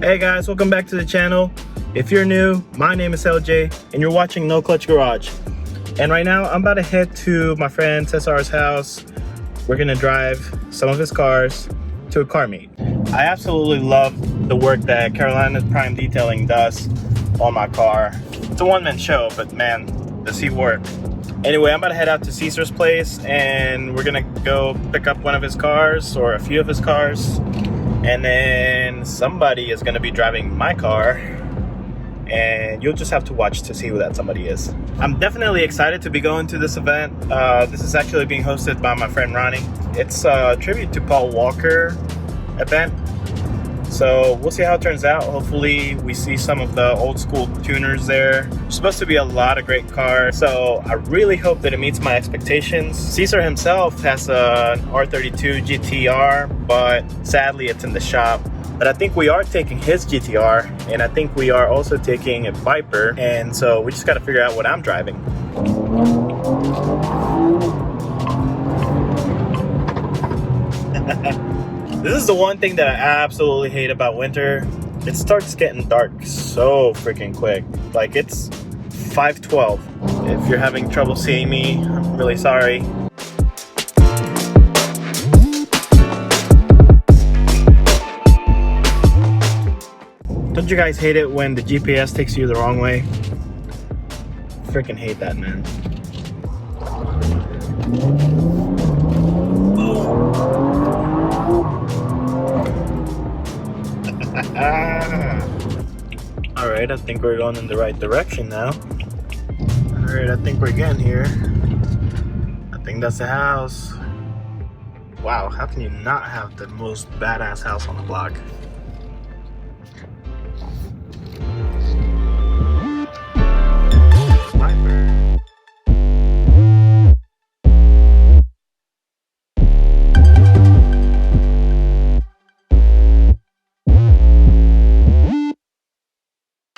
Hey guys, welcome back to the channel. If you're new, my name is LJ and you're watching NoClutch Garage. And right now I'm about to head to my friend Cesar's house. We're gonna drive some of his cars to a car meet. I absolutely love the work that Carolina's Prime Detailing does on my car. It's a one-man show, but man, does he work. Anyway, I'm about to head out to Cesar's place and we're gonna go pick up one of his cars or a few of his cars. And then somebody is gonna be driving my car and you'll just have to watch to see who that somebody is. I'm definitely excited to be going to this event. This is actually being hosted by my friend Ronnie. It's a tribute to Paul Walker event. So we'll see how it turns out. Hopefully we see some of the old school tuners there. There's supposed to be a lot of great cars, so I really hope that it meets my expectations. Cesar himself has an R32 GTR, but sadly it's in the shop. But I think we are taking his GTR, and I think we are also taking a Viper, and so we just got to figure out what I'm driving. This is the one thing that I absolutely hate about winter. It starts getting dark so freaking quick. Like, it's 5:12. If you're having trouble seeing me, I'm really sorry. Don't you guys hate it when the GPS takes you the wrong way? Freaking hate that, man. Alright, I think we're going in the right direction now. Alright, I think we're getting here. I think that's the house. Wow, how can you not have the most badass house on the block?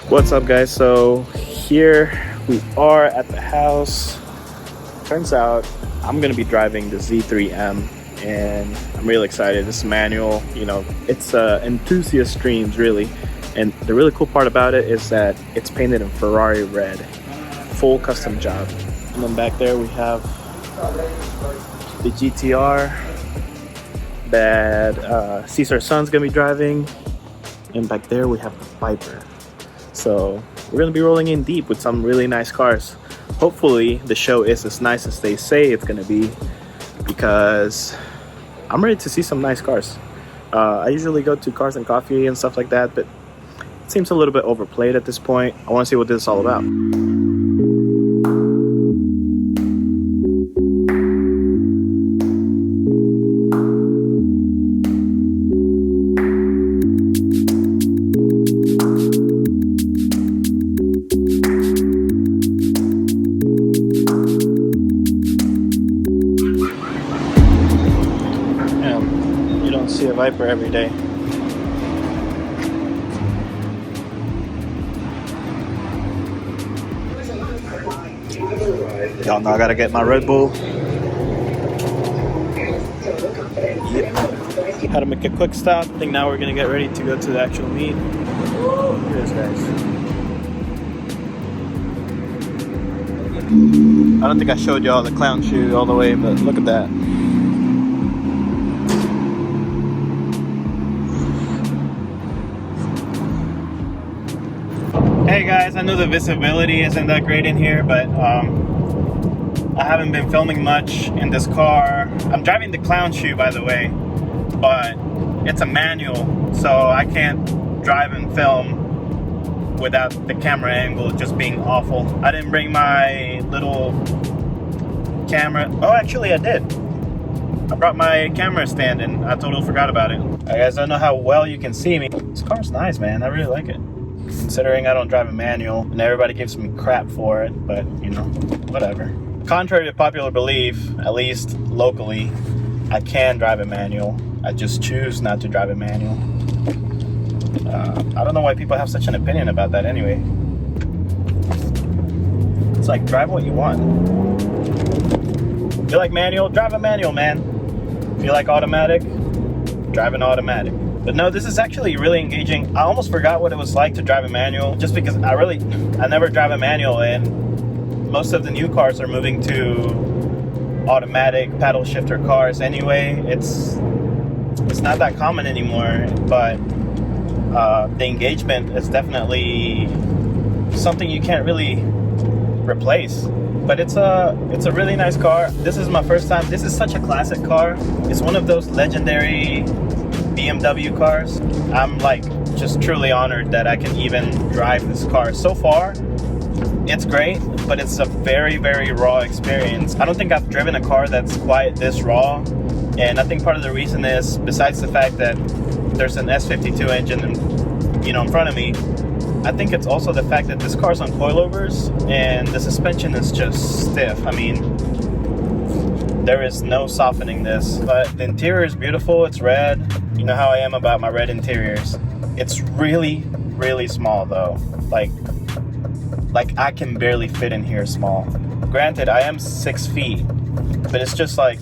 What's up, guys? So here we are at the house. Turns out I'm gonna be driving the Z3M and I'm really excited. It's manual, you know, it's enthusiast streams really. And the really cool part about it is that it's painted in Ferrari red, full custom job. And then back there we have the GTR that Cesar's son's gonna be driving. And back there we have the Viper. So we're gonna be rolling in deep with some really nice cars. Hopefully the show is as nice as they say it's gonna be, because I'm ready to see some nice cars. I usually go to Cars and Coffee and stuff like that, but it seems a little bit overplayed at this point. I want to see what this is all about. See a Viper every day. Y'all know I gotta get my Red Bull. Yep. Had to make a quick stop. I think now we're gonna get ready to go to the actual meet. Look at this, guys. I don't think I showed y'all the clown shoe all the way, but look at that. Hey guys, I know the visibility isn't that great in here, but I haven't been filming much in this car. I'm driving the clown shoe, by the way, but it's a manual, so I can't drive and film without the camera angle just being awful. I didn't bring my little camera. Oh, actually I did. I brought my camera stand and I totally forgot about it. I guys don't know how well you can see me. This car's nice, man. I really like it. Considering I don't drive a manual and everybody gives me crap for it, but you know, whatever. Contrary to popular belief, at least locally, I can drive a manual. I just choose not to drive a manual. I don't know why people have such an opinion about that anyway. It's like, drive what you want. If you like manual, drive a manual, man. If you like automatic, drive an automatic. But no, this is actually really engaging. I almost forgot what it was like to drive a manual, just because I never drive a manual, and most of the new cars are moving to automatic paddle shifter cars anyway. It's not that common anymore, but the engagement is definitely something you can't really replace. But it's a really nice car. This is my first time. This is such a classic car. It's one of those legendary BMW cars. I'm like just truly honored that I can even drive this car. So far, it's great, but it's a very, very raw experience. I don't think I've driven a car that's quite this raw. And I think part of the reason is, besides the fact that there's an S52 engine, in front of me, I think it's also the fact that this car's on coilovers and the suspension is just stiff. I mean, there is no softening this. But the interior is beautiful. It's red. You know how I am about my red interiors. It's really, really small though. Like I can barely fit in here small. Granted, I am 6 feet, but it's just like,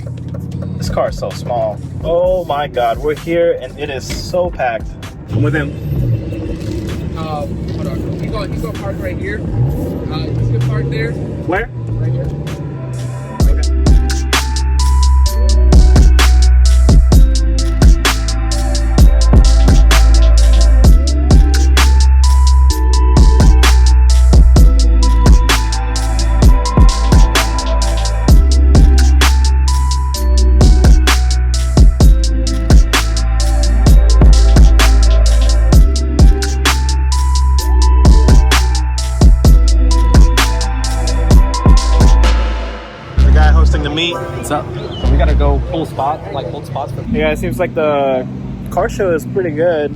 this car is so small. Oh my God, we're here and it is so packed. I'm with him. Hold on. He's gonna park right here. He's gonna park there. Where? Right here. What's up? So we gotta go pull spots for. Yeah, it seems like the car show is pretty good.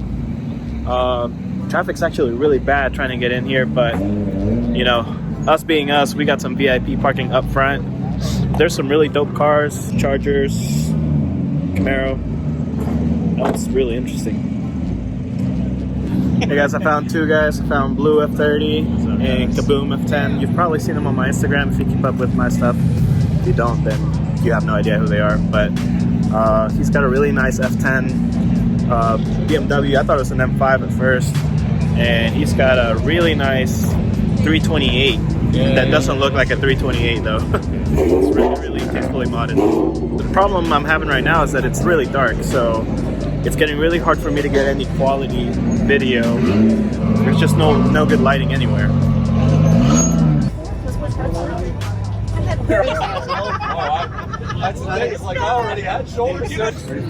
Traffic's actually really bad trying to get in here, but us being us, we got some VIP parking up front. There's some really dope cars, Chargers, Camaro. That's really interesting. Hey guys, I found two guys. I found Blue F30 and Kaboom F10. You've probably seen them on my Instagram if you keep up with my stuff. If you don't, then you have no idea who they are. But he's got a really nice F10 BMW. I thought it was an M5 at first. And he's got a really nice 328 that doesn't look like a 328 though. It's really, really tastefully modded. The problem I'm having right now is that it's really dark, so it's getting really hard for me to get any quality video. There's just no good lighting anywhere. That's the thing. It's like I already had shoulder surgery.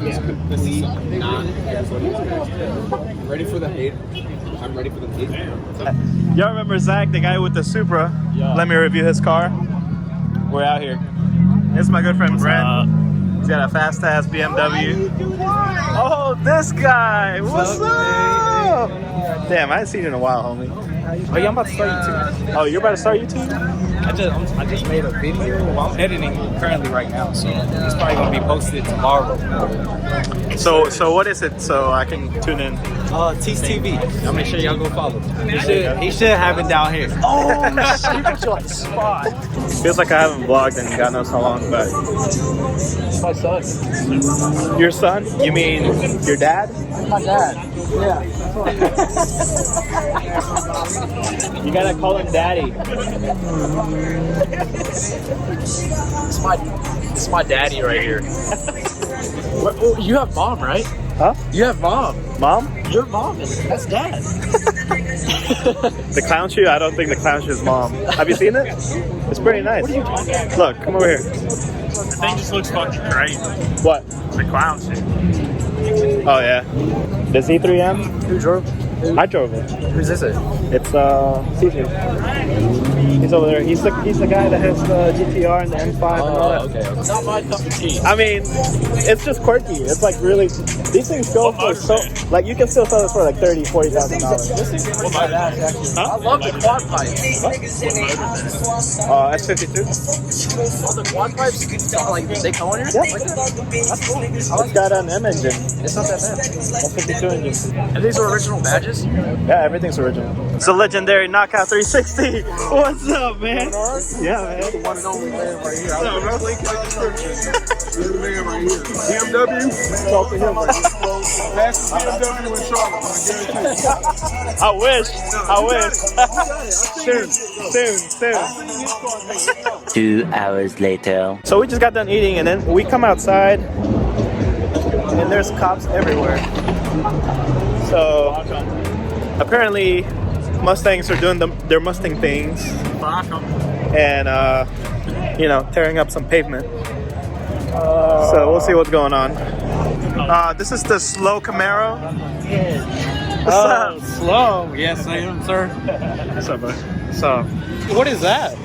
Ready for the hate? I'm ready for the hate. Y'all remember Zach, the guy with the Supra? Yeah. Let me review his car. We're out here. This is my good friend Brent. He's got a fast ass BMW. Oh, this guy! What's up? Damn, I haven't seen you in a while, homie. Oh yeah, I'm about to start YouTube. Oh, you're about to start YouTube? I just made a video. Well, I'm editing currently right now, so it's probably gonna be posted tomorrow. So what is it? So I can tune in. Tease TV. I'll make sure y'all go follow. He should have it down here. Oh, shit, spot. Feels like I haven't vlogged in God knows how long, but My son. Your son? You mean your dad? My dad. Yeah. You gotta call him daddy. It's my daddy right here. You have mom, right? Huh? You have mom. Mom? Your mom that's dad. The clown shoe? I don't think the clown shoe is mom. Have you seen it? It's pretty nice. What are you talking about? Look, come over here. The thing just looks fucking crazy. What? The clown shit. Oh yeah. The Z3M? Who drove? I drove it. Who's this? It's CJ. He's over there. He's the guy that has the GTR and the M5 and all that. Okay. Not my cup of tea. I mean, it's just quirky. It's like really, these things go for so, like you can still sell this for like $30,000, $40,000. This thing's pretty badass, actually. I love the quad pipes. S52? All the quad pipes, like they come on here? Yeah. Like that? That's cool. It's got an M engine. It's not that bad. S52 engine. And these are original badges? this? Yeah, everything's original. It's a legendary knockout 360. What's up, man? Yeah, man. The one and only man right here. What's up, bro? Link in the description. This man right here. BMW, talk to him right here. Fastest BMW in Charlotte, I guarantee you. I wish. Soon. 2 hours later. So we just got done eating, and then we come outside, and there's cops everywhere. So apparently Mustangs are doing their Mustang things, and you know, tearing up some pavement. So we'll see what's going on. This is the slow Camaro. What's up? Slow. Yes, I am, sir. What's up, bro? So, what is that?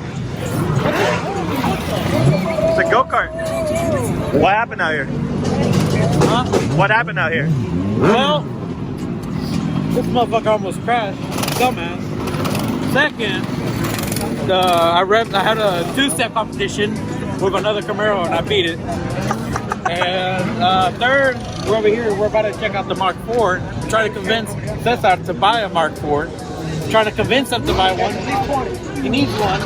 It's a go-kart. What happened out here? Huh? What happened out here? Well, this motherfucker almost crashed. Dumbass. Second, I had a two-step competition with another Camaro and I beat it. And third, we're over here. We're about to check out the Mark IV. Trying to convince Cesar to buy a Mark IV. Trying to convince him to buy one. He needs one.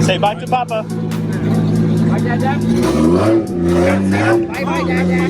Say bye to Papa. Bye, Dada. Bye, Dada.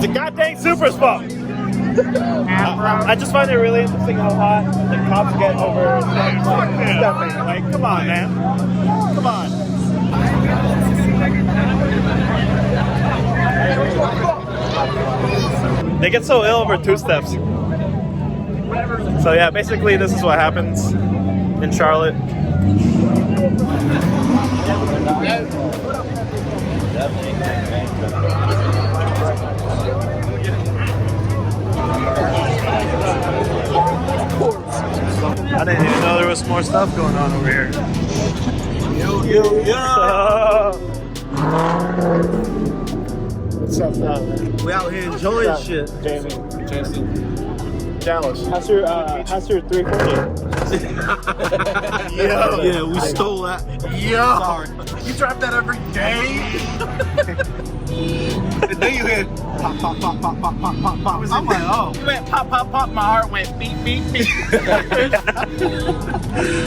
The goddamn super spot. I just find it really interesting how hot the cops get over stuffing. Like, come on, man. Come on. They get so ill over two steps. So yeah, basically this is what happens in Charlotte. I didn't even know there was more stuff going on over here. What's up now, man? We out here enjoying What's up, shit. Jamie. Jason. Dallas. How's your 340? Yeah, we stole that. Yo, sorry. You drive that every day? And then you hit pop, pop, pop, pop, pop, pop, pop, pop. I'm like, oh. You went pop, pop, pop. My heart went beep, beep, beep.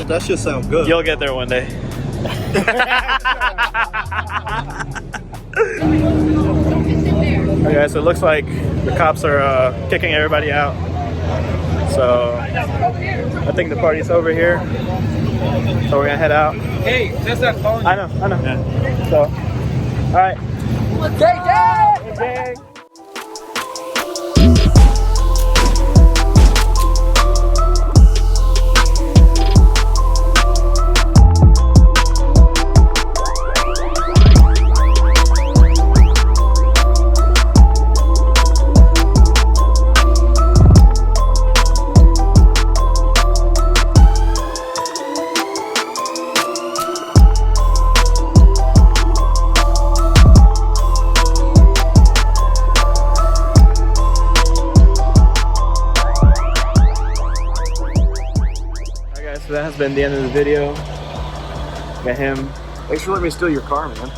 That shit sound good. You'll get there one day. Okay, so it looks like the cops are kicking everybody out. So I think the party's over here. So we're gonna head out. Hey, Cesar's calling. I know. Yeah. So, all right. Hey, so that has been the end of the video. Got him. Thanks for letting me steal your car, man.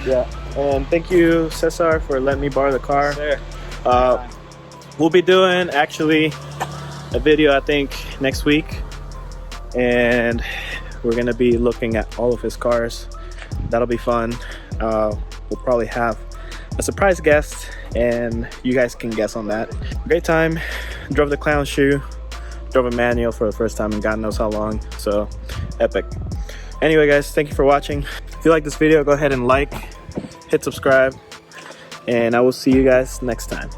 Yeah. And thank you, Cesar, for letting me borrow the car. Sure. We'll be doing actually a video, I think, next week. And we're going to be looking at all of his cars. That'll be fun. We'll probably have a surprise guest, and you guys can guess on that. Great time. Drove the clown shoe. Drove a manual for the first time in God knows how long. So epic. Anyway, guys, thank you for watching. If you like this video, go ahead and like, hit subscribe, and I will see you guys next time.